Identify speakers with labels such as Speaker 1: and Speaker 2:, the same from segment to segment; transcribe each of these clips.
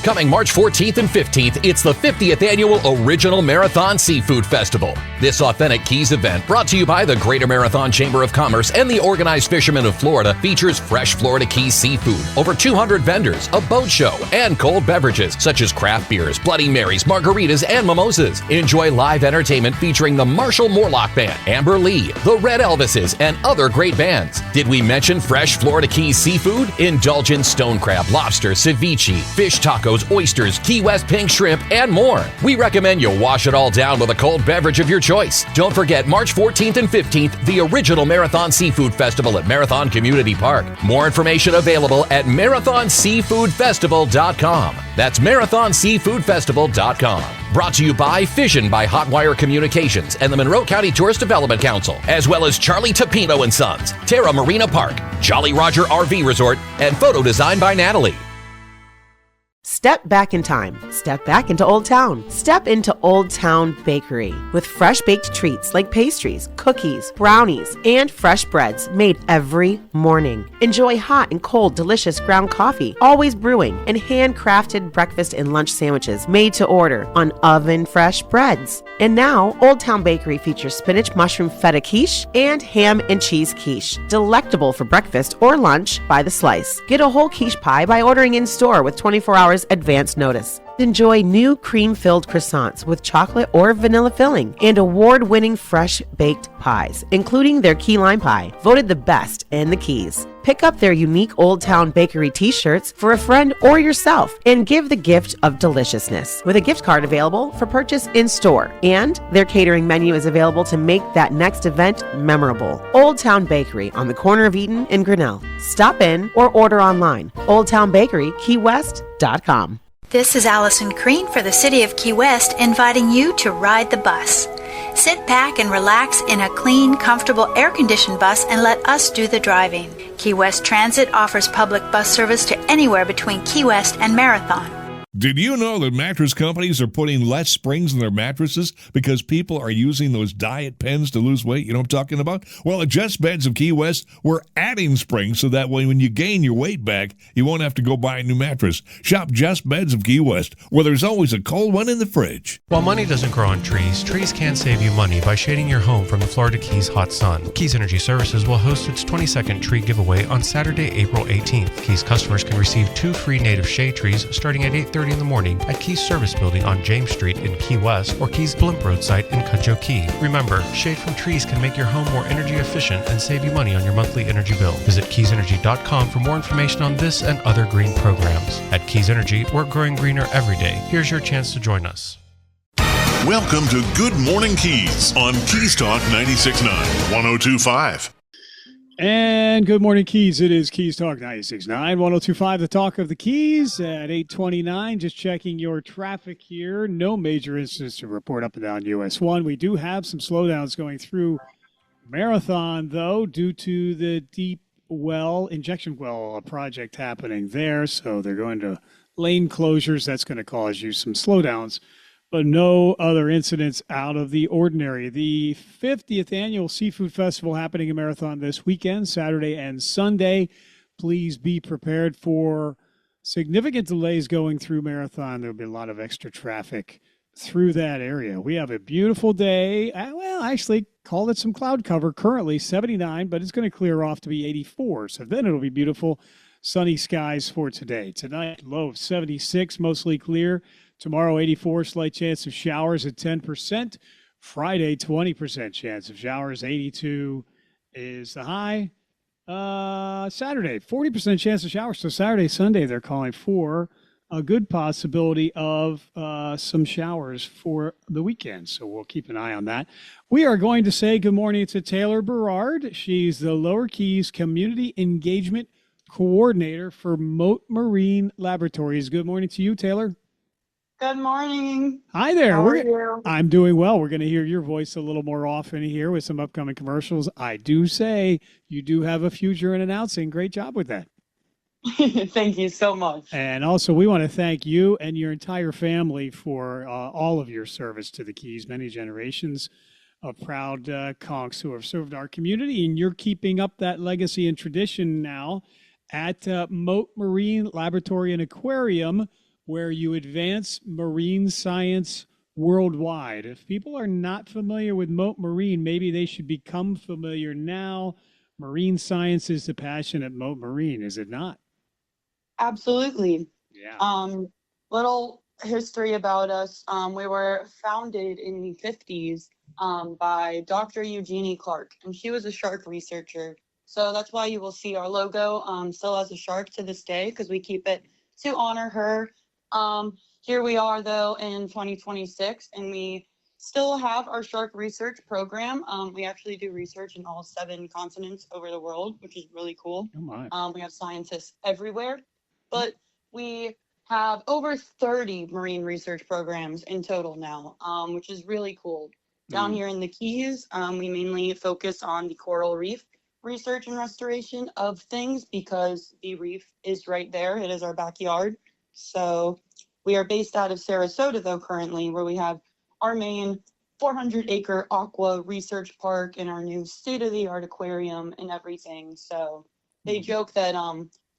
Speaker 1: Coming March 14th and 15th, it's the 50th annual Original Marathon Seafood Festival. This authentic Keys event, brought to you by the Greater Marathon Chamber of Commerce and the Organized Fishermen of Florida, features fresh Florida Keys seafood, over 200 vendors, a boat show, and cold beverages such as craft beers, Bloody Marys, margaritas, and mimosas. Enjoy live entertainment featuring the Marshall Morlock Band, Amber Lee, the Red Elvises, and other great bands. Did we mention fresh Florida Keys seafood? Indulge in stone crab, lobster, ceviche, fish tacos, oysters, Key West pink shrimp, and more. We recommend you wash it all down with a cold beverage of your choice. Don't forget March 14th and 15th, the Original Marathon Seafood Festival at Marathon Community Park. More information available at marathonseafoodfestival.com. That's marathonseafoodfestival.com. Brought to you by Fission by Hotwire Communications and the Monroe County Tourist Development Council, as well as Charlie Tapino and Sons, Terra Marina Park, Jolly Roger RV Resort, and photo design by Natalie.
Speaker 2: Step back in time. Step back into Old Town. Step into Old Town Bakery with fresh baked treats like pastries, cookies, brownies, and fresh breads made every morning. Enjoy hot and cold, delicious ground coffee, always brewing, and handcrafted breakfast and lunch sandwiches made to order on oven fresh breads. And now, Old Town Bakery features spinach mushroom feta quiche and ham and cheese quiche, delectable for breakfast or lunch by the slice. Get a whole quiche pie by ordering in store with 24 hours advance notice. Enjoy new cream-filled croissants with chocolate or vanilla filling and award-winning fresh baked pies, including their key lime pie, voted the best in the Keys. Pick up their unique Old Town Bakery t-shirts for a friend or yourself and give the gift of deliciousness with a gift card available for purchase in store. And their catering menu is available to make that next event memorable. Old Town Bakery on the corner of Eaton and Grinnell. Stop in or order online. Old Town Bakery, KeyWest.com.
Speaker 3: This is Allison Crean for the City of Key West, inviting you to ride the bus. Sit back and relax in a clean, comfortable, air-conditioned bus and let us do the driving. Key West Transit offers public bus service to anywhere between Key West and Marathon.
Speaker 4: Did you know that mattress companies are putting less springs in their mattresses because people are using those diet pens to lose weight? You know what I'm talking about? Well, at Just Beds of Key West, we're adding springs so that way when you gain your weight back, you won't have to go buy a new mattress. Shop Just Beds of Key West, where there's always a cold one in the fridge.
Speaker 5: While money doesn't grow on trees, trees can save you money by shading your home from the Florida Keys hot sun. Keys Energy Services will host its 22nd tree giveaway on Saturday, April 18th. Keys customers can receive 2 free native shade trees starting at 8:30 in the morning at Keys Service Building on James Street in Key West or Keys Blimp Road site in Cudjoe Key. Remember, shade from trees can make your home more energy efficient and save you money on your monthly energy bill. Visit keysenergy.com for more information on this and other green programs. At Keys Energy, we're growing greener every day. Here's your chance to join us.
Speaker 6: Welcome to Good Morning Keys on Keys Talk 96.9, 102.5.
Speaker 7: And good morning, Keys. It is Keys Talk 96.9, 102.5, the talk of the Keys at 8:29. Just checking your traffic here. No major incidents to report up and down US 1. We do have some slowdowns going through Marathon, though, due to the deep well, injection well project happening there. So they're going to lane closures. That's going to cause you some slowdowns, but no other incidents out of the ordinary. The 50th Annual Seafood Festival happening in Marathon this weekend, Saturday and Sunday. Please be prepared for significant delays going through Marathon. There'll be a lot of extra traffic through that area. We have a beautiful day. Well, actually, call it some cloud cover. Currently 79, but it's going to clear off to be 84. So then it'll be beautiful, sunny skies for today. Tonight, low of 76, mostly clear. Tomorrow, 84, slight chance of showers at 10%. Friday, 20% chance of showers. 82 is the high. Saturday, 40% chance of showers. So Saturday, Sunday, they're calling for a good possibility of some showers for the weekend. So we'll keep an eye on that. We are going to say good morning to Taylor Berard. She's the Lower Keys Community Engagement Coordinator for Mote Marine Laboratories. Good morning to you, Taylor.
Speaker 8: Good morning.
Speaker 7: Hi there.
Speaker 8: How are you?
Speaker 7: I'm doing well. We're going to hear your voice a little more often here with some upcoming commercials. I do say you do have a future in announcing. Great job with that.
Speaker 8: Thank you so much.
Speaker 7: And also, we want to thank you and your entire family for all of your service to the Keys, many generations of proud conchs who have served our community. And you're keeping up that legacy and tradition now at Mote Marine Laboratory and Aquarium, where you advance marine science worldwide. If people are not familiar with Mote Marine, maybe they should become familiar now. Marine science is the passion at Mote Marine, is it not?
Speaker 8: Absolutely.
Speaker 7: Yeah.
Speaker 8: Little history about us. We were founded in the 50s by Dr. Eugenie Clark, and she was a shark researcher. So that's why you will see our logo still has a shark to this day, because we keep it to honor her. Here we are, though, in 2026, and we still have our shark research program. We actually do research in all 7 continents over the world, which is really cool.
Speaker 7: Oh my.
Speaker 8: We have scientists everywhere, but we have over 30 marine research programs in total now, which is really cool. Down here in the Keys, we mainly focus on the coral reef research and restoration of things, because the reef is right there. It is our backyard. So we are based out of Sarasota, though, currently, where we have our main 400-acre aqua research park and our new state-of-the-art aquarium and everything. So they joke that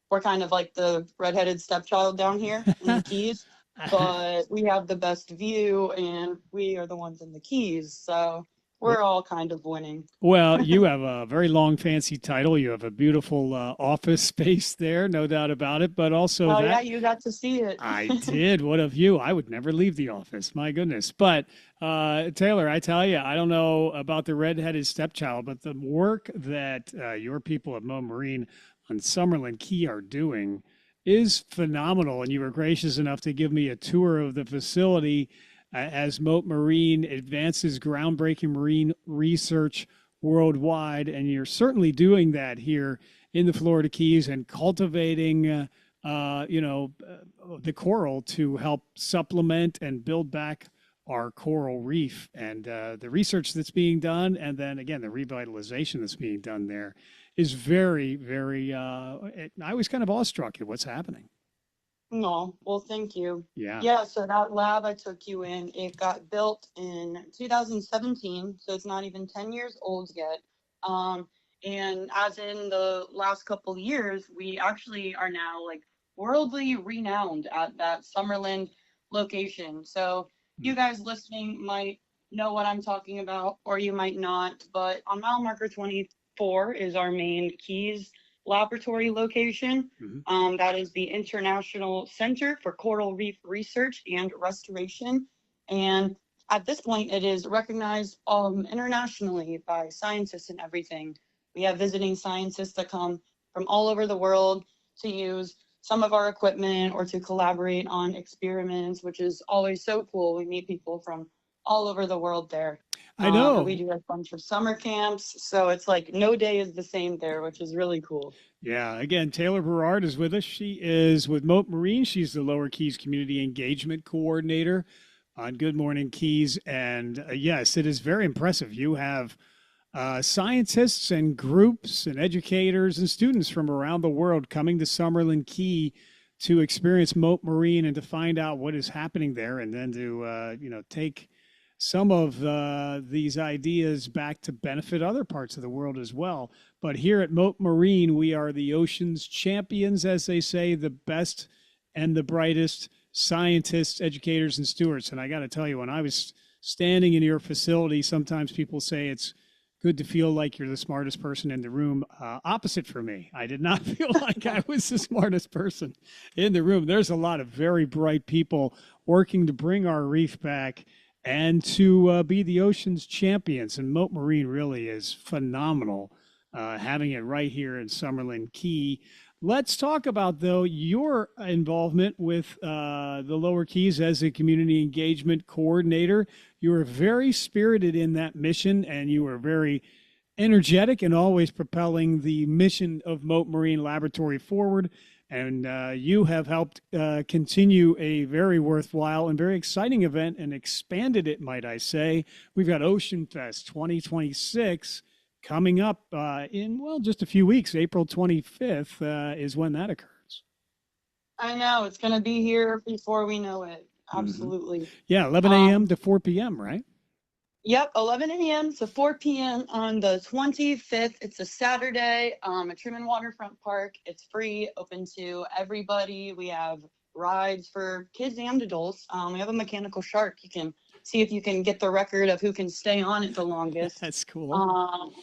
Speaker 8: we're kind of like the redheaded stepchild down here in the Keys, but we have the best view and we are the ones in the Keys. So we're all kind of winning.
Speaker 7: Well, you have a very long, fancy title. You have a beautiful office space there, no doubt about it. But also,
Speaker 8: yeah, you got to see it.
Speaker 7: I did. What of you? I would never leave the office. My goodness. But Taylor, I tell you, I don't know about the redheaded stepchild, but the work that your people at Mote Marine on Summerlin Key are doing is phenomenal. And you were gracious enough to give me a tour of the facility as Mote Marine advances groundbreaking marine research worldwide. And you're certainly doing that here in the Florida Keys and cultivating, the coral to help supplement and build back our coral reef. And the research that's being done, and then again, the revitalization that's being done there is very, very, I was kind of awestruck at what's happening.
Speaker 8: No, well, thank you.
Speaker 7: Yeah.
Speaker 8: Yeah, so that lab I took you in, it got built in 2017, so it's not even 10 years old yet. And as in the last couple of years, we actually are now like worldly renowned at that Summerlin location. So you guys listening might know what I'm talking about, or you might not, but on mile marker 24 is our main Keys laboratory location. That is the International Center for Coral Reef Research and Restoration. And at this point, it is recognized internationally by scientists and everything. We have visiting scientists that come from all over the world to use some of our equipment or to collaborate on experiments, which is always so cool. We meet people from all over the world there.
Speaker 7: I know.
Speaker 8: We do a bunch of summer camps, so it's like no day is the same there, which is really cool.
Speaker 7: Yeah. Again, Taylor Berard is with us. She is with Mote Marine. She's the Lower Keys Community Engagement Coordinator on Good Morning Keys. And yes, it is very impressive. You have scientists and groups and educators and students from around the world coming to Summerlin Key to experience Mote Marine and to find out what is happening there, and then to take some of these ideas back to benefit other parts of the world as well. But here at Mote Marine, we are the ocean's champions, as they say, the best and the brightest scientists, educators, and stewards. And I got to tell you, when I was standing in your facility, sometimes people say it's good to feel like you're the smartest person in the room. Opposite for me. I did not feel like I was the smartest person in the room. There's a lot of very bright people working to bring our reef back and to be the ocean's champions. And Mote Marine really is phenomenal, having it right here in Summerlin Key. Let's talk about, though, your involvement with the Lower Keys as a community engagement coordinator. You were very spirited in that mission, and you were very energetic and always propelling the mission of Mote Marine Laboratory forward. And you have helped continue a very worthwhile and very exciting event and expanded it, might I say. We've got Ocean Fest 2026 coming up in, well, just a few weeks. April 25th is when that occurs.
Speaker 8: I know. It's going to be here before we know it. Absolutely.
Speaker 7: Yeah, 11 a.m. to 4 p.m., right?
Speaker 8: Yep, 11 a.m. to 4 p.m. on the 25th. It's a Saturday at Truman Waterfront Park. It's free, open to everybody. We have rides for kids and adults. We have a mechanical shark. You can see if you can get the record of who can stay on it the longest.
Speaker 7: That's cool.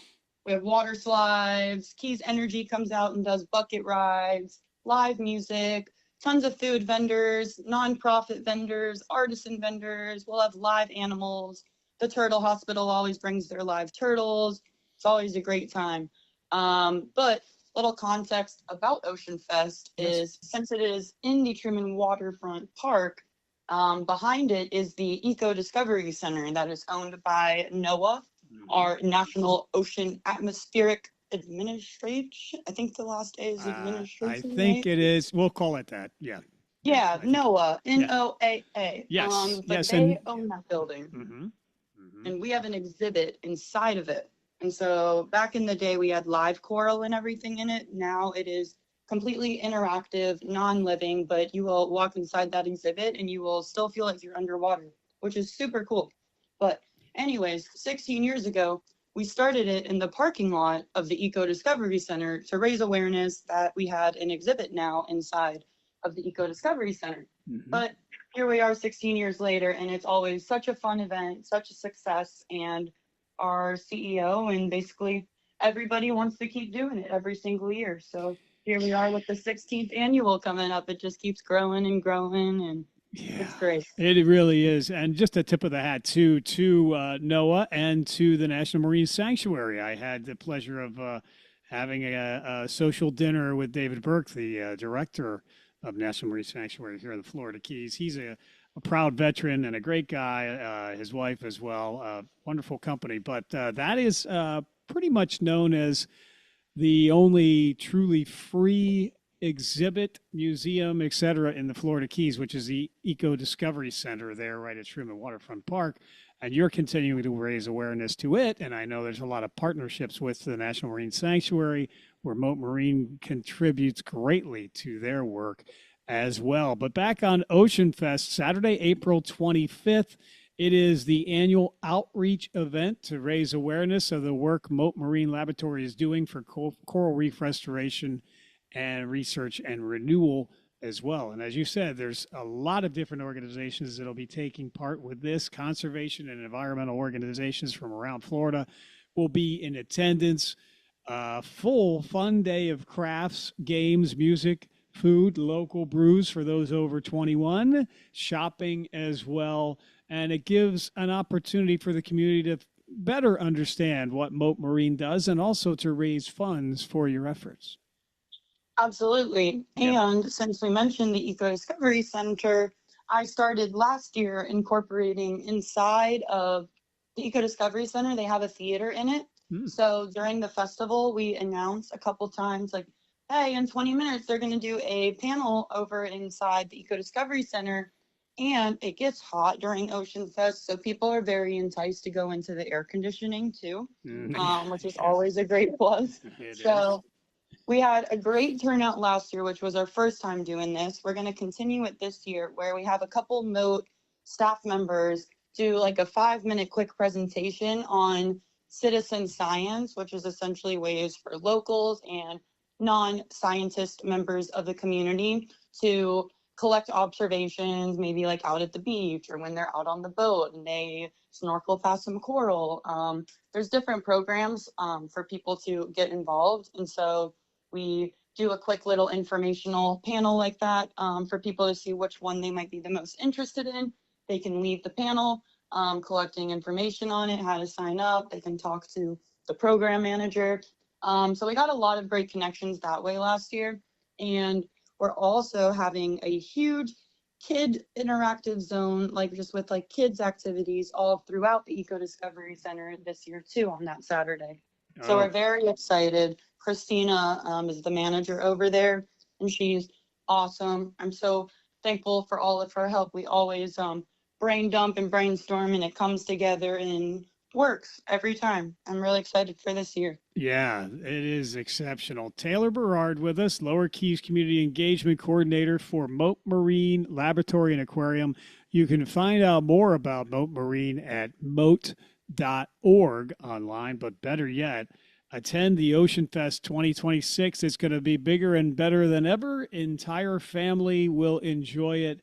Speaker 8: We have water slides. Keys Energy comes out and does bucket rides, live music, tons of food vendors, nonprofit vendors, artisan vendors. We'll have live animals. The Turtle Hospital always brings their live turtles. It's always a great time. But little context about Ocean Fest is, since it is in the Truman Waterfront Park, behind it is the Eco Discovery Center that is owned by NOAA, our National Ocean Atmospheric Administration. I think the last A is administration.
Speaker 7: I think
Speaker 8: right?
Speaker 7: it is. We'll call it that. Yeah.
Speaker 8: Yeah, NOAA, NOAA.
Speaker 7: Yes.
Speaker 8: But
Speaker 7: yes.
Speaker 8: they own that building.
Speaker 7: Mhm.
Speaker 8: And we have an exhibit inside of it. And so back in the day, we had live coral and everything in it. Now it is completely interactive, non-living, but you will walk inside that exhibit and you will still feel like you're underwater, which is super cool. But anyways, 16 years ago, we started it in the parking lot of the Eco Discovery Center to raise awareness that we had an exhibit now inside of the Eco Discovery Center. But here we are 16 years later, and it's always such a fun event, such a success. And our CEO and basically everybody wants to keep doing it every single year. So here we are with the 16th annual coming up. It just keeps growing and growing, and it's great.
Speaker 7: It really is. And just a tip of the hat, too, to NOAA and to the National Marine Sanctuary. I had the pleasure of having a social dinner with David Burke, the director of National Marine Sanctuary here in the Florida Keys. He's a proud veteran and a great guy, his wife as well, wonderful company. But that is pretty much known as the only truly free exhibit, museum, etc. in the Florida Keys, which is the Eco Discovery Center there right at Truman Waterfront Park. And you're continuing to raise awareness to it. And I know there's a lot of partnerships with the National Marine Sanctuary where Mote Marine contributes greatly to their work as well. But back on Ocean Fest, Saturday, April 25th, it is the annual outreach event to raise awareness of the work Mote Marine Laboratory is doing for coral reef restoration and research and renewal as well. And as you said, there's a lot of different organizations that will be taking part with this. Conservation and environmental organizations from around Florida will be in attendance. Full fun day of crafts, games, music, food, local brews for those over 21, shopping as well. And it gives an opportunity for the community to better understand what Mote Marine does and also to raise funds for your efforts.
Speaker 8: Absolutely. And since we mentioned the Eco Discovery Center, I started last year incorporating inside of the Eco Discovery Center, they have a theater in it. So during the festival, we announced a couple times like, hey, in 20 minutes, they're going to do a panel over inside the Eco Discovery Center. And it gets hot during Ocean Fest, so people are very enticed to go into the air conditioning too, which is always a great plus. So we had a great turnout last year, which was our first time doing this. We're going to continue it this year, where we have a couple Mote staff members do like a 5-minute quick presentation on citizen science, which is essentially ways for locals and non-scientist members of the community to collect observations, maybe like out at the beach or when they're out on the boat and they snorkel past some coral. There's different programs for people to get involved. And so we do a quick little informational panel like that for people to see which one they might be the most interested in. They can leave the panel collecting information on it, how to sign up. They can talk to the program manager. So we got a lot of great connections that way last year. And we're also having a huge kid interactive zone, like just with like kids activities all throughout the Eco Discovery Center this year too on that Saturday. So we're very excited. Christina is the manager over there and she's awesome. I'm so thankful for all of her help. We always brain dump and brainstorm and it comes together and works every time. I'm really excited for this year.
Speaker 7: Yeah, it is exceptional. Taylor Berard with us, Lower Keys Community Engagement Coordinator for Mote Marine Laboratory and Aquarium. You can find out more about Mote Marine at mote.org online, but better yet, attend the Ocean Fest 2026. It's going to be bigger and better than ever. Entire family will enjoy it,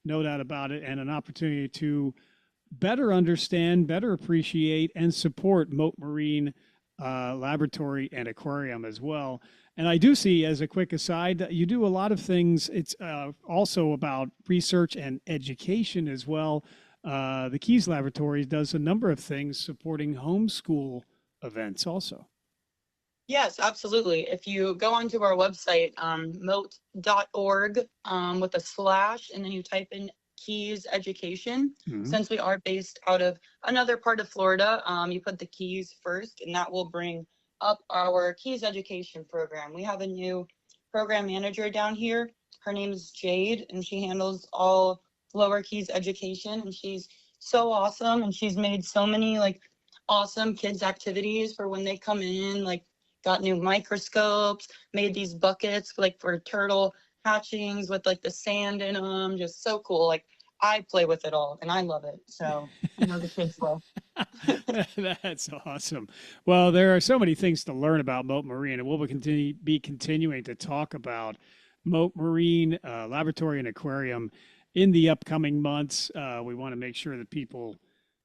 Speaker 7: no doubt about it, and an opportunity to better understand, better appreciate, and support Mote Marine Laboratory and Aquarium as well. And I do see, as a quick aside, you do a lot of things. It's also about research and education as well. The Keys Laboratory does a number of things supporting homeschool events also.
Speaker 8: Yes, absolutely. If you go onto our website, mote.org, with a slash, and then you type in Keys Education, since we are based out of another part of Florida, you put the Keys first, and that will bring up our Keys Education program. We have a new program manager down here. Her name is Jade, and she handles all Lower Keys education, and she's so awesome, and she's made so many like awesome kids activities for when they come in, like got new microscopes, made these buckets like for turtle hatchings with like the sand in them, just so cool. Like I play with it all and I love it. So I know the kids will.
Speaker 7: That's awesome. Well, there are so many things to learn about Mote Marine, and we'll be continuing to talk about Mote Marine Laboratory and Aquarium in the upcoming months. We want to make sure that people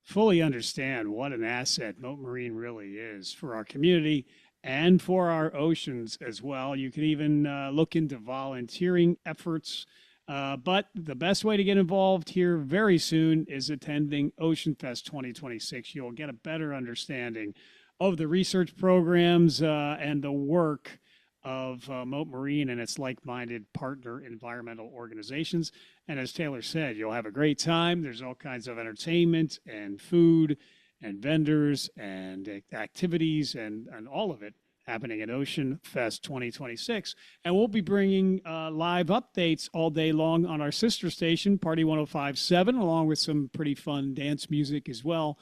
Speaker 7: fully understand what an asset Mote Marine really is for our community and for our oceans as well. You can even look into volunteering efforts. But the best way to get involved here very soon is attending Ocean Fest 2026. You'll get a better understanding of the research programs and the work of Mote Marine and its like-minded partner environmental organizations. And as Taylor said, you'll have a great time. There's all kinds of entertainment and food and vendors and activities and all of it happening at Ocean Fest 2026. And we'll be bringing live updates all day long on our sister station, Party 105.7, along with some pretty fun dance music as well.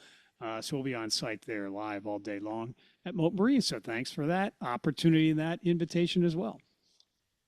Speaker 7: So we'll be on site there live all day long at Mote Marine. So thanks for that opportunity and that invitation as well.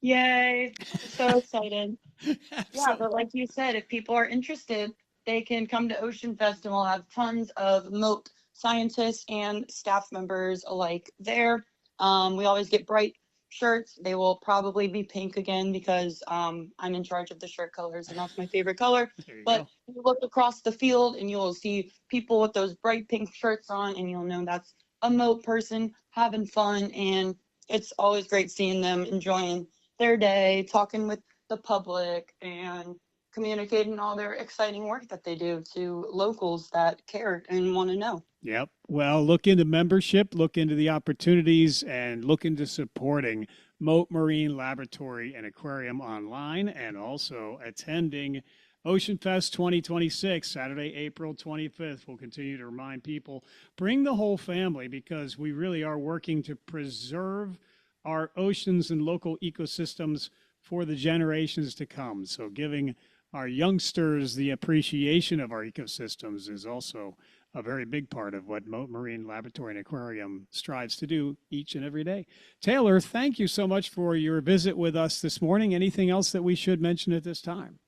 Speaker 8: Yay. I'm so excited. Yeah, but like you said, if people are interested, they can come to Ocean Fest and we'll have tons of Mote scientists and staff members alike there. We always get bright shirts. They will probably be pink again because I'm in charge of the shirt colors and that's my favorite color. But you look across the field and you'll see people with those bright pink shirts on and you'll know that's a Mote person having fun. And it's always great seeing them enjoying their day, talking with the public and communicating all their exciting work that they do to locals that care and want to know.
Speaker 7: Yep. Well, look into membership, look into the opportunities, and look into supporting Mote Marine Laboratory and Aquarium online, and also attending Ocean Fest 2026, Saturday, April 25th. We'll continue to remind people, bring the whole family, because we really are working to preserve our oceans and local ecosystems for the generations to come. So giving our youngsters the appreciation of our ecosystems is also a very big part of what Mote Marine Laboratory and Aquarium strives to do each and every day. Taylor, thank you so much for your visit with us this morning. Anything else that we should mention at this time?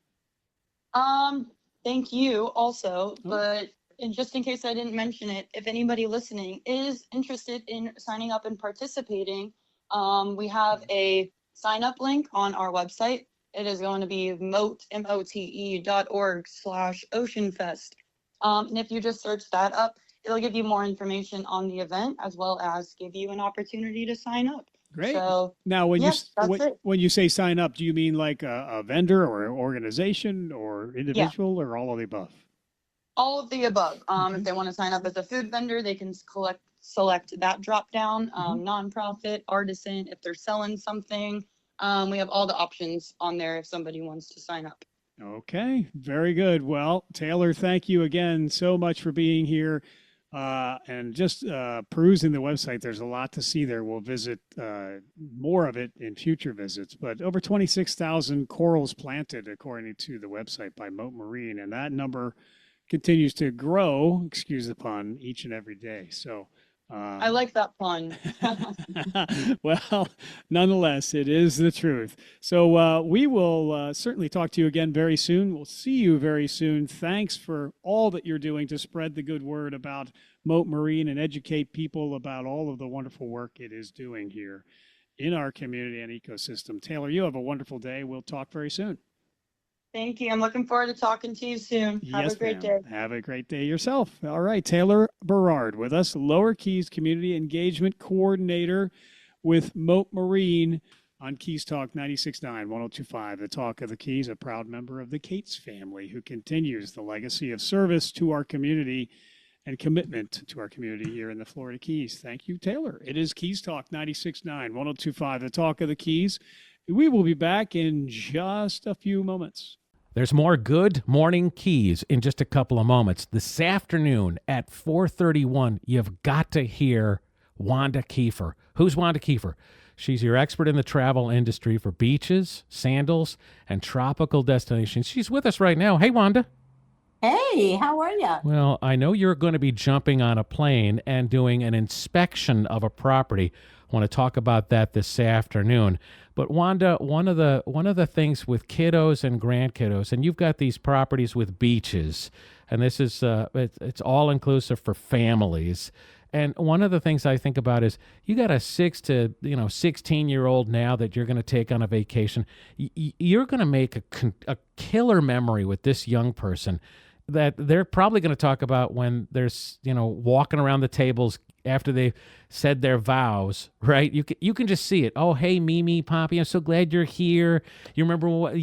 Speaker 8: Thank you also, but and just in case I didn't mention it, if anybody listening is interested in signing up and participating, we have a sign up link on our website. It is going to be mote.org/oceanfest. And if you just search that up, it'll give you more information on the event as well as give you an opportunity to sign up.
Speaker 7: Great.
Speaker 8: So,
Speaker 7: now, when
Speaker 8: you
Speaker 7: when you say sign up, do you mean like a vendor or an organization or individual or all of the above?
Speaker 8: All of the above. If they want to sign up as a food vendor, they can select that drop down. Nonprofit, artisan, if they're selling something. We have all the options on there if somebody wants to sign up.
Speaker 7: Okay, very good. Well, Taylor, thank you again so much for being here. And just perusing the website, there's a lot to see there. We'll visit more of it in future visits. But over 26,000 corals planted, according to the website by Mote Marine. And that number continues to grow, excuse the pun, each and every day. So
Speaker 8: I like that pun.
Speaker 7: Well, nonetheless, it is the truth. So we will certainly talk to you again very soon. We'll see you very soon. Thanks for all that you're doing to spread the good word about Mote Marine and educate people about all of the wonderful work it is doing here in our community and ecosystem. Taylor, you have a wonderful day. We'll talk very soon.
Speaker 8: Thank you. I'm looking forward to talking to you soon. Have a great day.
Speaker 7: Have a great day yourself. All right, Taylor Berard with us, Lower Keys Community Engagement Coordinator with Mote Marine on Keys Talk 96.9, 102.5, the Talk of the Keys, a proud member of the Cates family who continues the legacy of service to our community and commitment to our community here in the Florida Keys. Thank you, Taylor. It is Keys Talk 96.9, 102.5, the Talk of the Keys. We will be back in just a few moments.
Speaker 9: There's more Good Morning Keys in just a couple of moments. This afternoon at 4:31, you've got to hear Wanda Kiefer. Who's Wanda Kiefer? She's your expert in the travel industry for beaches, sandals, and tropical destinations. She's with us right now. Hey, Wanda.
Speaker 10: Hey, how are you?
Speaker 9: Well, I know you're going to be jumping on a plane and doing an inspection of a property. I want to talk about that this afternoon. But Wanda, one of the things with kiddos and grandkiddos, and you've got these properties with beaches, and this is it's all inclusive for families. And one of the things I think about is you got a 6 to 16-year-old now that you're going to take on a vacation. You're going to make a killer memory with this young person that they're probably going to talk about when there's walking around the tables after they said their vows, right? You can just see it. Oh, hey, Mimi, Poppy, I'm so glad you're here. You remember what,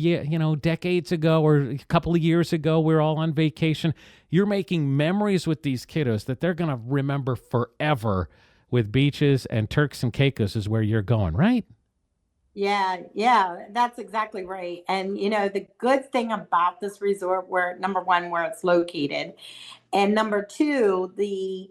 Speaker 9: decades ago or a couple of years ago, we were all on vacation. You're making memories with these kiddos that they're going to remember forever with beaches, and Turks and Caicos is where you're going, right?
Speaker 10: Yeah, that's exactly right. And, the good thing about this resort, number one, where it's located, and number two, the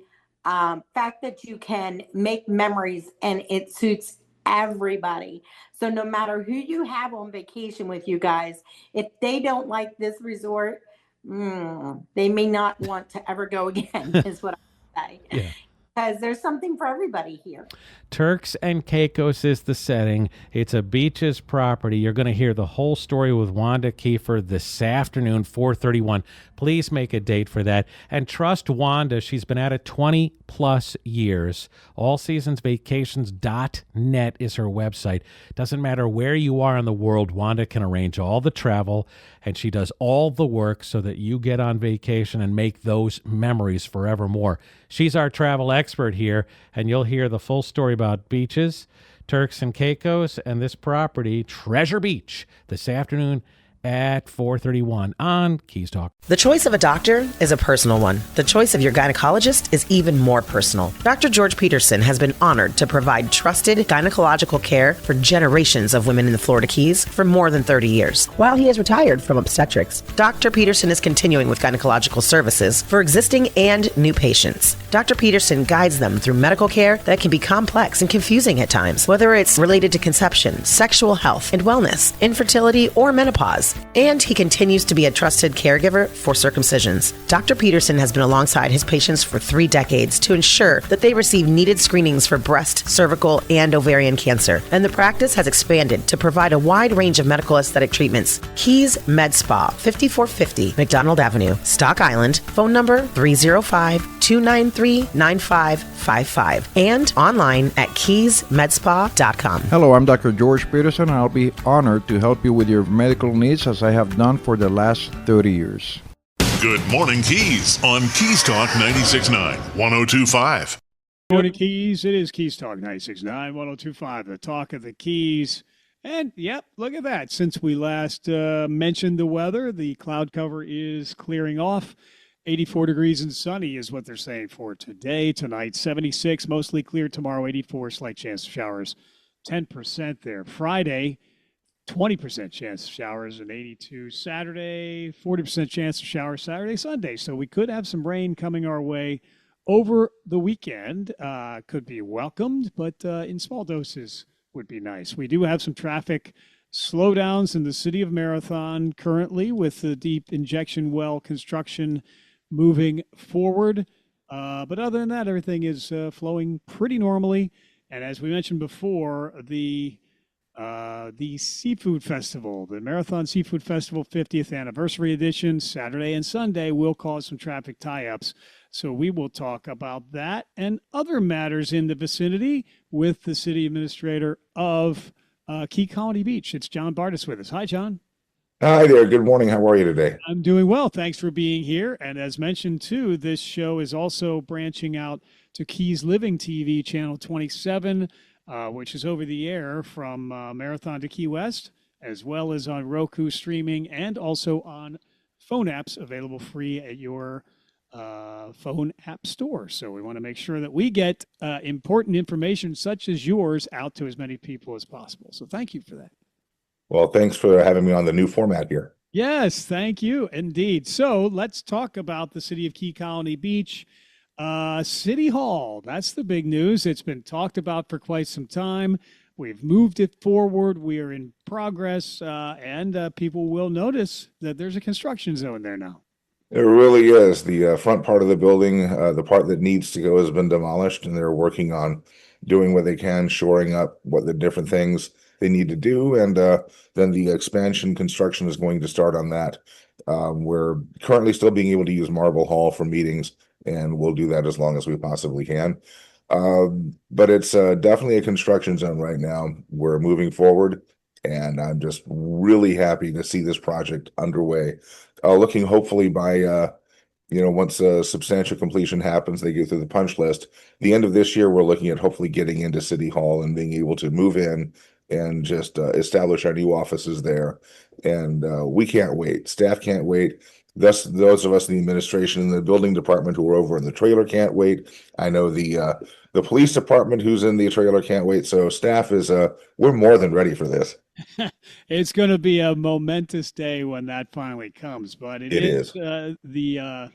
Speaker 10: fact that you can make memories and it suits everybody. So no matter who you have on vacation with you guys, if they don't like this resort, they may not want to ever go again, is what I say. Yeah. Because there's something for everybody here.
Speaker 9: Turks and Caicos is the setting. It's a beaches property. You're going to hear the whole story with Wanda Kiefer this afternoon, 4:31. Please make a date for that. And trust Wanda. She's been at it 20-plus years. AllSeasonsVacations.net is her website. Doesn't matter where you are in the world, Wanda can arrange all the travel, and she does all the work so that you get on vacation and make those memories forevermore. She's our travel expert here, and you'll hear the full story about beaches, Turks and Caicos, and this property, Treasure Beach, this afternoon at 4:31 on Keys Talk.
Speaker 2: The choice of a doctor is a personal one. The choice of your gynecologist is even more personal. Dr. George Peterson has been honored to provide trusted gynecological care for generations of women in the Florida Keys for more than 30 years. While he has retired from obstetrics, Dr. Peterson is continuing with gynecological services for existing and new patients. Dr. Peterson guides them through medical care that can be complex and confusing at times, whether it's related to conception, sexual health and wellness, infertility, or menopause. And he continues to be a trusted caregiver for circumcisions. Dr. Peterson has been alongside his patients for 3 decades to ensure that they receive needed screenings for breast, cervical, and ovarian cancer. And the practice has expanded to provide a wide range of medical aesthetic treatments. Keys Med Spa, 5450 McDonald Avenue, Stock Island. Phone number 305-293-9555. And online at keysmedspa.com.
Speaker 11: Hello, I'm Dr. George Peterson. I'll be honored to help you with your medical needs as I have done for the last 30 years.
Speaker 6: Good Morning Keys on Keys Talk 96.9, 102.5.
Speaker 7: Good morning, Keys. It is Keys Talk 96.9, 102.5, the Talk of the Keys. And, yep, look at that. Since we last mentioned the weather, the cloud cover is clearing off. 84 degrees and sunny is what they're saying for today, tonight. 76, mostly clear tomorrow, 84, slight chance of showers. 10% there. Friday, 20% chance of showers, and 82 Saturday, 40% chance of showers Saturday, Sunday. So we could have some rain coming our way over the weekend. Could be welcomed, but in small doses would be nice. We do have some traffic slowdowns in the city of Marathon currently with the deep injection well construction moving forward. But other than that, everything is flowing pretty normally. And as we mentioned before, the Seafood Festival, the Marathon Seafood Festival 50th Anniversary Edition, Saturday and Sunday, will cause some traffic tie-ups. So we will talk about that and other matters in the vicinity with the city administrator of Key Colony Beach. It's John Bartus with us. Hi, John.
Speaker 12: Hi there. Good morning. How are you today?
Speaker 7: I'm doing well. Thanks for being here. And as mentioned, too, this show is also branching out to Keys Living TV, Channel 27, which is over the air from Marathon to Key West, as well as on Roku streaming and also on phone apps available free at your phone app store. So we want to make sure that we get important information such as yours out to as many people as possible. So thank you for that.
Speaker 12: Well, thanks for having me on the new format here.
Speaker 7: Yes, thank you indeed. So let's talk about the city of Key Colony Beach. City Hall, that's the big news. It's been talked about for quite some time. We've moved it forward. We are in progress, and people will notice that there's a construction zone there now.
Speaker 12: It really is. The front part of the building, the part that needs to go, has been demolished, and they're working on doing what they can, shoring up what the different things they need to do, and then the expansion construction is going to start on that. We're currently still being able to use Marble Hall for meetings, and we'll do that as long as we possibly can. But it's definitely a construction zone right now. We're moving forward, and I'm just really happy to see this project underway. Looking hopefully by once substantial completion happens, they go through the punch list. The end of this year, we're looking at hopefully getting into City Hall and being able to move in and just establish our new offices there. And we can't wait. Staff can't wait. Those of us in the administration and the building department who are over in the trailer can't wait. I know the police department who's in the trailer can't wait. So staff is we're more than ready for this.
Speaker 7: It's going to be a momentous day when that finally comes. But it is the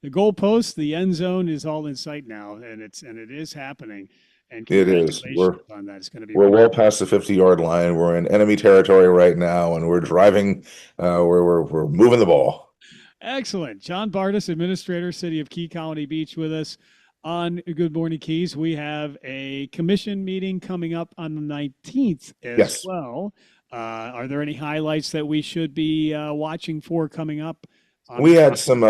Speaker 7: goalpost, the end zone is all in sight now, and it is happening. And
Speaker 12: it is.
Speaker 7: On that. It's going to be
Speaker 12: we're well past the 50-yard line. We're in enemy territory right now, and we're driving. We're moving the ball.
Speaker 7: Excellent. John Bartus, Administrator, City of Key Colony Beach, with us on Good Morning Keys. We have a commission meeting coming up on the 19th as well. Are there any highlights that we should be watching for coming up?
Speaker 12: We had some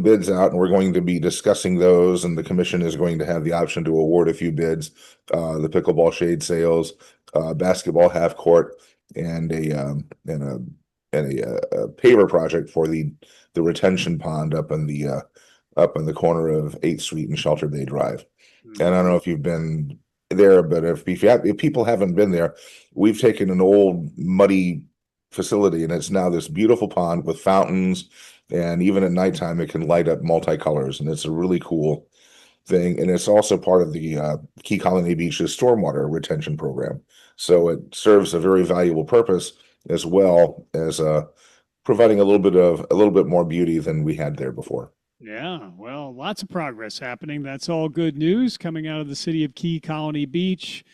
Speaker 12: bids out, and we're going to be discussing those, and the commission is going to have the option to award a few bids. The pickleball shade sales, basketball half court, and a paver project for the retention pond up in the corner of 8th Street and Shelter Bay Drive. And I don't know if you've been there, but if people haven't been there, we've taken an old muddy facility, and it's now this beautiful pond with fountains. And even at nighttime, it can light up multicolors, and it's a really cool thing. And it's also part of the Key Colony Beach's stormwater retention program. So it serves a very valuable purpose, as well as providing a little bit more beauty than we had there before.
Speaker 7: Yeah, well, lots of progress happening. That's all good news coming out of the city of Key Colony Beach.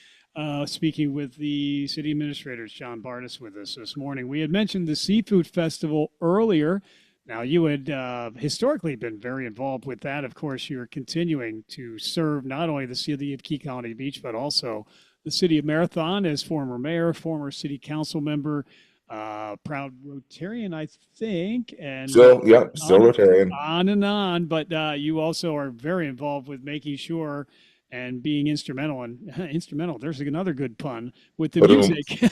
Speaker 7: Speaking with the city administrators, John Bartus with us this morning. We had mentioned the Seafood Festival earlier. Now, you had historically been very involved with that. Of course, you're continuing to serve not only the city of Key Colony Beach, but also the city of Marathon as former mayor, former city council member, proud Rotarian, I think. And
Speaker 12: still Rotarian.
Speaker 7: On and on. But you also are very involved with making sure and being instrumental, there's another good pun, with the music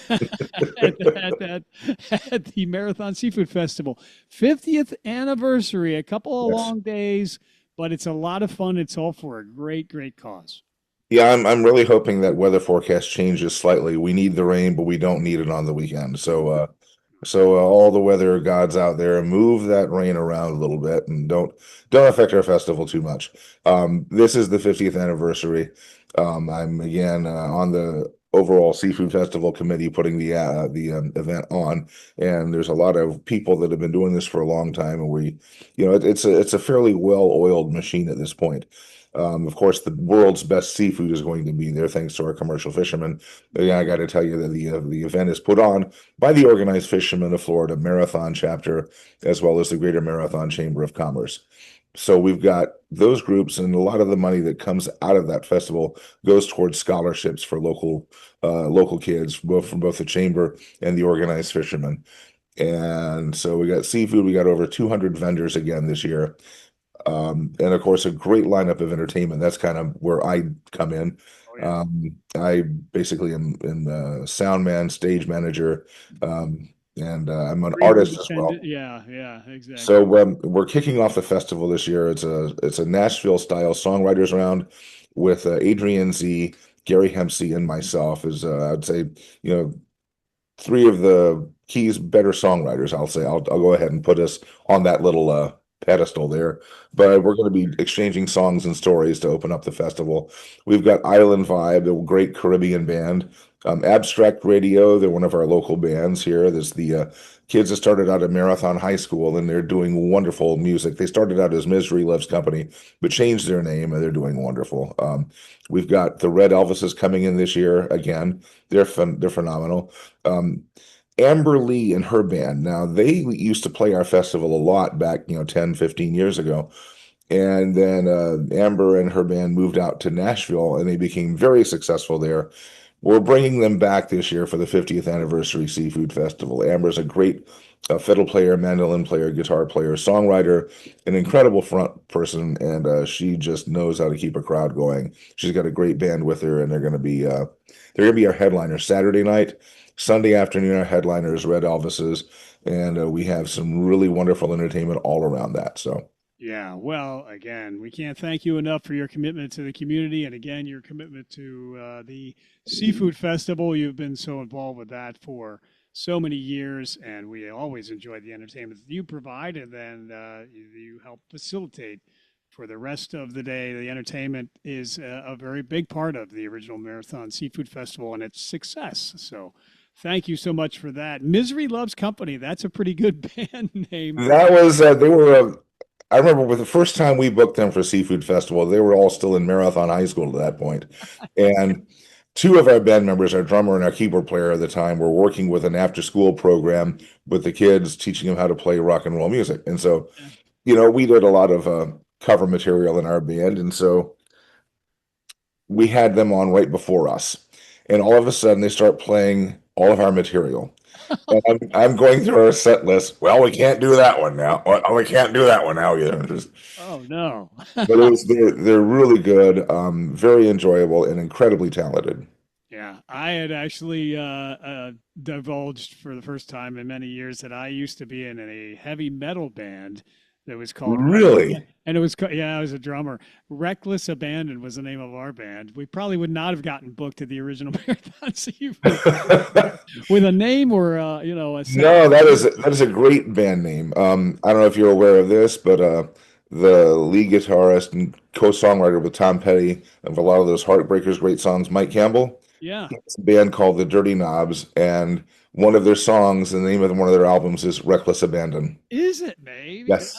Speaker 7: at the Marathon Seafood Festival. 50th anniversary, a couple of long days, but it's a lot of fun. It's all for a great, great cause.
Speaker 12: Yeah, I'm really hoping that weather forecast changes slightly. We need the rain, but we don't need it on the weekend. So all the weather gods out there, move that rain around a little bit, and don't affect our festival too much. This is the 50th anniversary. I'm again on the overall Seafood Festival committee putting the event on, and there's a lot of people that have been doing this for a long time, and it's a fairly well-oiled machine at this point. Of course, the world's best seafood is going to be there, thanks to our commercial fishermen. But yeah, I got to tell you that the event is put on by the Organized Fishermen of Florida Marathon Chapter, as well as the Greater Marathon Chamber of Commerce. So we've got those groups, and a lot of the money that comes out of that festival goes towards scholarships for local kids, both from both the chamber and the organized fishermen. And so we got seafood. We got over 200 vendors again this year. And of course, a great lineup of entertainment. That's kind of where I come in. I basically am the sound man, stage manager, and I'm an artist as well.
Speaker 7: Yeah, exactly.
Speaker 12: So we're kicking off the festival this year. It's a Nashville style songwriters round with Adrian Z, Gary Hempsey, and myself. Is I'd say, three of the Keys better songwriters. I'll say I'll go ahead and put us on that little pedestal there. But we're going to be exchanging songs and stories to open up the festival. We've got Island Vibe, a great Caribbean band. Abstract Radio, they're one of our local bands here. There's the kids that started out at Marathon High School, and they're doing wonderful music. They started out as Misery Loves Company, but changed their name, and they're doing wonderful. We've got the Red Elvises coming in this year again. They're phenomenal. Amber Lee and her band. Now, they used to play our festival a lot back, 10, 15 years ago. And then Amber and her band moved out to Nashville, and they became very successful there. We're bringing them back this year for the 50th anniversary Seafood Festival. Amber's a great fiddle player, mandolin player, guitar player, songwriter, an incredible front person, and she just knows how to keep a crowd going. She's got a great band with her, and they're going to be our headliner Saturday night. Sunday afternoon, our headliner is Red Elvises, and we have some really wonderful entertainment all around that. So.
Speaker 7: Yeah, well, again, we can't thank you enough for your commitment to the community, and again, your commitment to the Seafood Festival. You've been so involved with that for so many years, and we always enjoy the entertainment that you provide, and then you help facilitate for the rest of the day. The entertainment is a very big part of the original Marathon Seafood Festival and its success. So thank you so much for that. Misery Loves Company, that's a pretty good band name.
Speaker 12: That was, they were... I remember with the first time we booked them for Seafood Festival, they were all still in Marathon High School at that point. And two of our band members, our drummer and our keyboard player at the time, were working with an after-school program with the kids, teaching them how to play rock and roll music. And so, we did a lot of cover material in our band. And so we had them on right before us. And all of a sudden, they start playing all of our material. And I'm going through our set list. Well, we can't do that one now. Oh, we can't do that one now either.
Speaker 7: Oh no!
Speaker 12: But they're really good, very enjoyable, and incredibly talented.
Speaker 7: Yeah, I had actually divulged for the first time in many years that I used to be in a heavy metal band that was called
Speaker 12: Really?
Speaker 7: And it was I was a drummer. Reckless Abandon was the name of our band. We probably would not have gotten booked to the original Marathon Seafood with a name or a
Speaker 12: No, that is a great band name. I don't know if you're aware of this, but the lead guitarist and co-songwriter with Tom Petty of a lot of those Heartbreakers great songs, Mike Campbell.
Speaker 7: Yeah.
Speaker 12: It's a band called the Dirty Knobs, and one of their songs, the name of one of their albums is Reckless Abandon.
Speaker 7: Is it, maybe?
Speaker 12: Yes.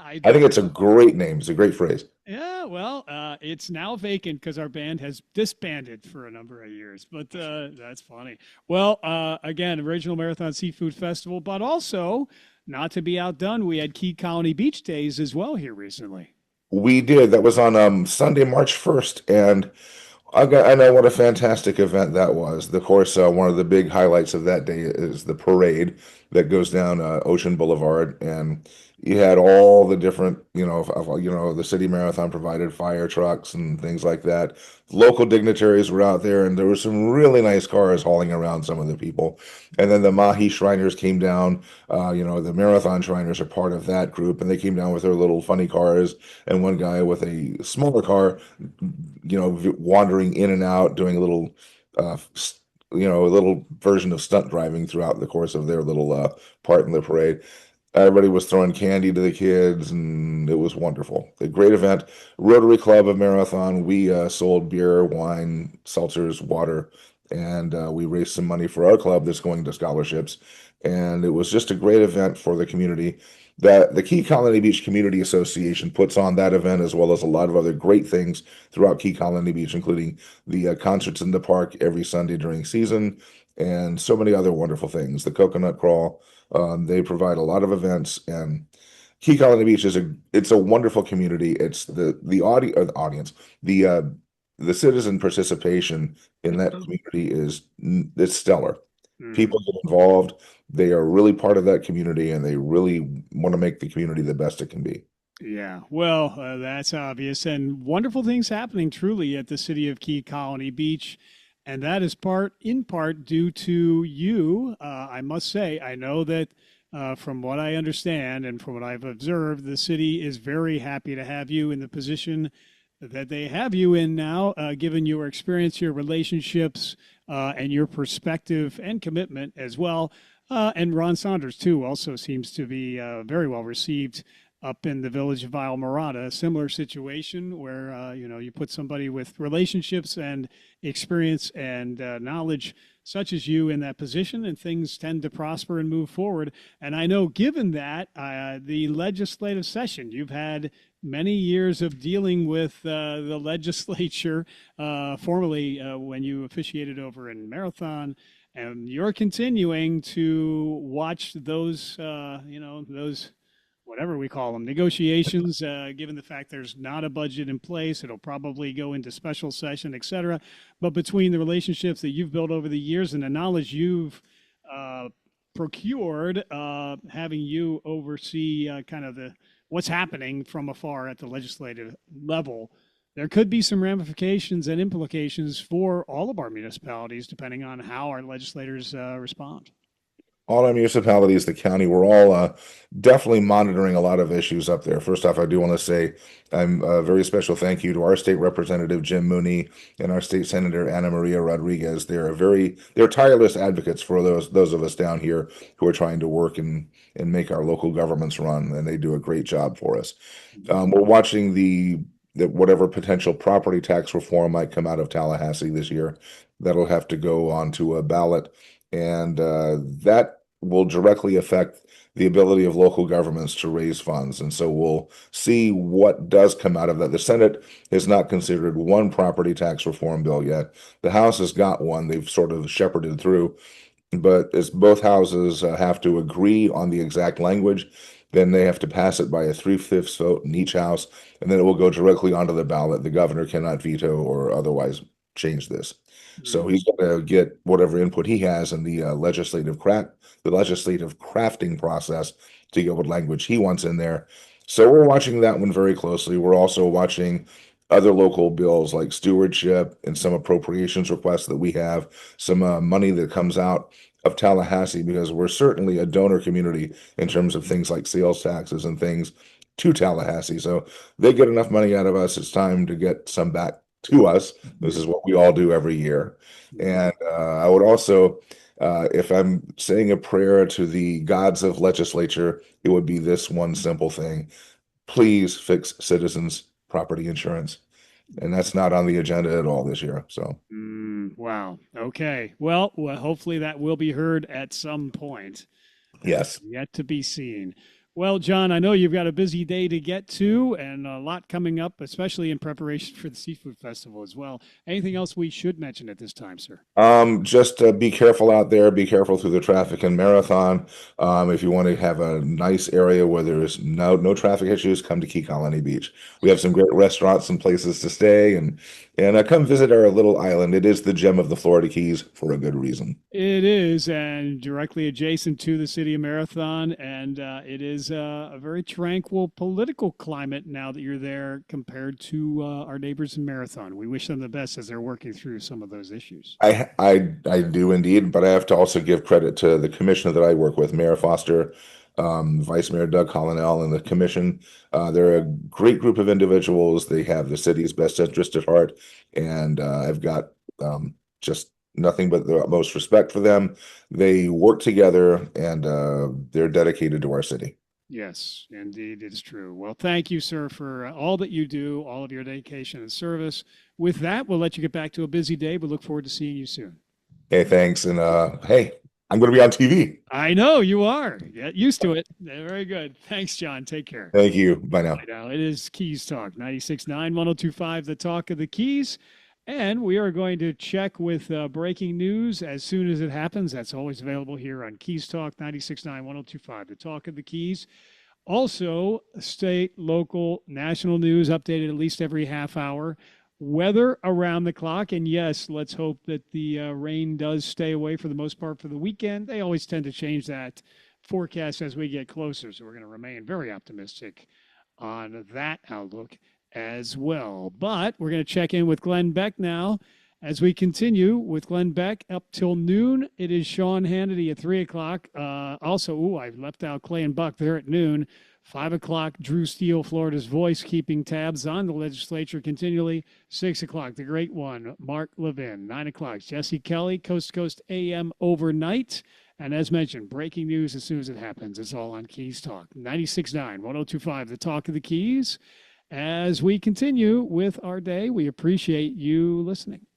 Speaker 12: I think it's a great name. It's a great phrase.
Speaker 7: Yeah, well, it's now vacant because our band has disbanded for a number of years, but that's funny. Well, again, original Marathon Seafood Festival, but also, not to be outdone, we had Key Colony Beach Days as well here recently.
Speaker 12: We did. That was on Sunday, March 1st, and I know what a fantastic event that was. Of course, one of the big highlights of that day is the parade that goes down Ocean Boulevard, and you had all the different, the city marathon provided fire trucks and things like that. Local dignitaries were out there, and there were some really nice cars hauling around some of the people. And then the Mahi Shriners came down. The Marathon Shriners are part of that group, and they came down with their little funny cars, and one guy with a smaller car, wandering in and out, doing a little, a little version of stunt driving throughout the course of their little part in the parade. Everybody was throwing candy to the kids, and it was wonderful. A great event. Rotary Club of Marathon, we sold beer, wine, seltzers, water, and we raised some money for our club that's going to scholarships. And it was just a great event for the community. the Key Colony Beach Community Association puts on that event as well as a lot of other great things throughout Key Colony Beach, including the concerts in the park every Sunday during season and so many other wonderful things. The Coconut Crawl, they provide a lot of events, and Key Colony Beach it's a wonderful community. It's the audience, the citizen participation in that community it's stellar. People get involved. They are really part of that community, and they really want to make the community the best it can be.
Speaker 7: Yeah, well, that's obvious, and wonderful things happening truly at the city of Key Colony Beach, and that is in part due to you. I must say, I know that from what I understand and from what I've observed, the city is very happy to have you in the position that they have you in now, given your experience, your relationships, and your perspective and commitment as well. And Ron Saunders, too, also seems to be very well received up in the village of Islamorada. A similar situation where, you put somebody with relationships and experience and knowledge such as you in that position, and things tend to prosper and move forward. And I know, given that, the legislative session, you've had many years of dealing with the legislature, formerly when you officiated over in Marathon, and you're continuing to watch those, those whatever we call them, negotiations, given the fact there's not a budget in place. It'll probably go into special session, et cetera. But between the relationships that you've built over the years and the knowledge you've procured, having you oversee kind of what's happening from afar at the legislative level, there could be some ramifications and implications for all of our municipalities, depending on how our legislators respond.
Speaker 12: All our municipalities, the county, we're all definitely monitoring a lot of issues up there. First off, I do want to say I'm a very special thank you to our state representative, Jim Mooney, and our state senator, Ana Maria Rodriguez. They're tireless advocates for those of us down here who are trying to work and make our local governments run, and they do a great job for us. We're watching the whatever potential property tax reform might come out of Tallahassee this year. That'll have to go onto a ballot. And that will directly affect the ability of local governments to raise funds. And so we'll see what does come out of that. The Senate has not considered one property tax reform bill yet. The House has got one. They've sort of shepherded through. But as both houses have to agree on the exact language, then they have to pass it by a 3/5 vote in each house, and then it will go directly onto the ballot. The governor cannot veto or otherwise change this. So he's going to get whatever input he has in the legislative crafting process to get what language he wants in there. So we're watching that one very closely. We're also watching other local bills like stewardship and some appropriations requests that we have, some money that comes out of Tallahassee, because we're certainly a donor community in terms of things like sales taxes and things to Tallahassee. So they get enough money out of us. It's time to get some back to us. This is what we all do every year. And I would also, if I'm saying a prayer to the gods of legislature, it would be this one simple thing: please fix citizens' property insurance. And that's not on the agenda at all this year. So
Speaker 7: wow. Okay. Well, hopefully that will be heard at some point.
Speaker 12: Yes.
Speaker 7: Yet to be seen. Well, John, I know you've got a busy day to get to and a lot coming up, especially in preparation for the Seafood Festival as well. Anything else we should mention at this time, sir?
Speaker 12: Just be careful out there. Be careful through the traffic in Marathon. If you want to have a nice area where there's no traffic issues, come to Key Colony Beach. We have some great restaurants and places to stay, and come visit our little island. It is the gem of the Florida Keys for a good reason.
Speaker 7: It is, and directly adjacent to the city of Marathon, and it is a very tranquil political climate now that you're there compared to our neighbors in Marathon. We wish them the best as they're working through some of those issues.
Speaker 12: I do indeed, but I have to also give credit to the commissioner that I work with, Mayor Foster, Vice Mayor Doug Collinell, and the commission. They're a great group of individuals. They have the city's best interest at heart, and I've got just nothing but the utmost respect for them. They work together, and they're dedicated to our city.
Speaker 7: Yes, indeed, it's true. Well, thank you, sir, for all that you do, all of your dedication and service. With that, we'll let you get back to a busy day, but look forward to seeing you soon.
Speaker 12: Hey, thanks. And hey, I'm going to be on TV.
Speaker 7: I know you are. Get used to it. Very good. Thanks, John. Take care.
Speaker 12: Thank you. Bye now.
Speaker 7: Bye now. It is Keys Talk, 96.9, 102.5, the talk of the Keys. And we are going to check with breaking news as soon as it happens. That's always available here on Keys Talk, 96.9, 102.5, the talk of the Keys. Also, state, local, national news updated at least every half hour. Weather around the clock. And yes, let's hope that the rain does stay away for the most part for the weekend. They always tend to change that forecast as we get closer. So we're going to remain very optimistic on that outlook as well. But we're going to check in with Glenn Beck now as we continue with Glenn Beck up till noon. It is Sean Hannity at 3 o'clock. Also, I've left out Clay and Buck there at noon. 5 o'clock, Drew Steele, Florida's Voice, keeping tabs on the legislature continually. 6 o'clock, the great one, Mark Levin. 9 o'clock, Jesse Kelly, Coast to Coast AM overnight. And as mentioned, breaking news as soon as it happens. It's all on Keys Talk. 96.9, 102.5, the talk of the Keys. As we continue with our day, we appreciate you listening.